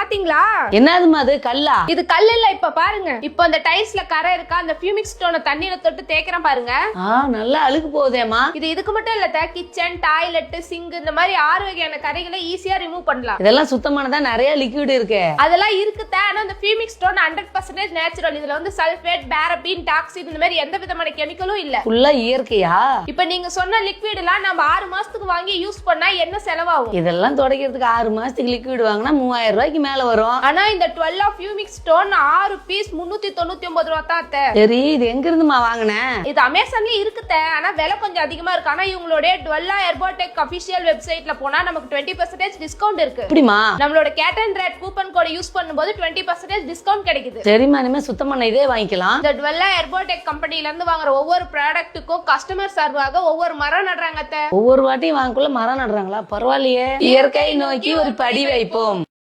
பாத்தீங்களா? என்னதுமா அது? கல்லா? இது கல் இல்ல, இப்ப பாருங்க. இப்ப அந்த டைல்ஸ்ல கரை இருக்கா, அந்த ஃபியூமிக் ஸ்டோனை தண்ணியில தொட்டு தேய்க்கிறேன் பாருங்க. நல்லா அழுக்கு போகுதேமா. இது இதுக்கு மட்டும் இல்ல, கிச்சன், டாய்லெட், சிங்க் இந்த மாதிரி 6 வகையான கரைகளை ஈஸியா ரிமூவ் பண்ணலாம். இதெல்லாம் சுத்தமானதா? நிறைய லிக்விட் இருக்கு. அதெல்லாம் இருக்குதா. ஆனா அந்த ஃபியூமிக் ஸ்டோன் 100% நேச்சுரல். இதுல வந்து சல்ஃபேட், பாரபீன், டாக்ஸின் இந்த மாதிரி எந்த விதமான கெமிக்கலும் இல்ல. ஃபுல்லா இயற்கையா? இப்ப நீங்க சொன்ன லிக்விட் எல்லாம் நம்ம 6 மாசத்துக்கு வாங்கி யூஸ் பண்ணா என்ன செலவாகும்? இதெல்லாம் துடைக்கிறதுக்கு 6 மாசத்துக்கு லிக்விட் வாங்கினா 3000 ரூபாய்க்கு மேல வரும். ஆனா இந்த 12 ஆஃப் ஃபியூமிக் ஸ்டோன் 6 பீஸ் 399 ரூபா தான். சரி, இது எங்க இருந்துமா வாங்கினேன்? இது அமேசான்ல இருக்குத. ஆனா விலை கொஞ்சம் அதிகமா இருக்கு. ஆனா இவங்களோட டுவெல்லா எர்போடெக் அபிஷியல் வெப்சைட்ல போனா நமக்கு 20% டிஸ்கவுண்ட் இருக்கு. எப்படிமா? நம்மளோட Cat and Rate coupon code use பண்ணும்போது 20% டிஸ்கவுண்ட் கிடைக்குது. சரிமா, இனிமே சுத்தமான இதே வாங்கிக்கலாம். இந்த டுவெல்லா எர்போடெக் கம்பெனில இருந்து வாங்குற ஒவ்வொரு ப்ராடக்ட்டுக்கும் கஸ்டமர் சார்பாக ஒவ்வொரு மரம் நடுறாங்க. ஒவ்வொரு வாட்டியும் வாங்கக்குள்ள மரம் நடுறாங்களா? பரவாயில்லையே. இயற்கை நோக்கி ஒரு படி வைப்போம்.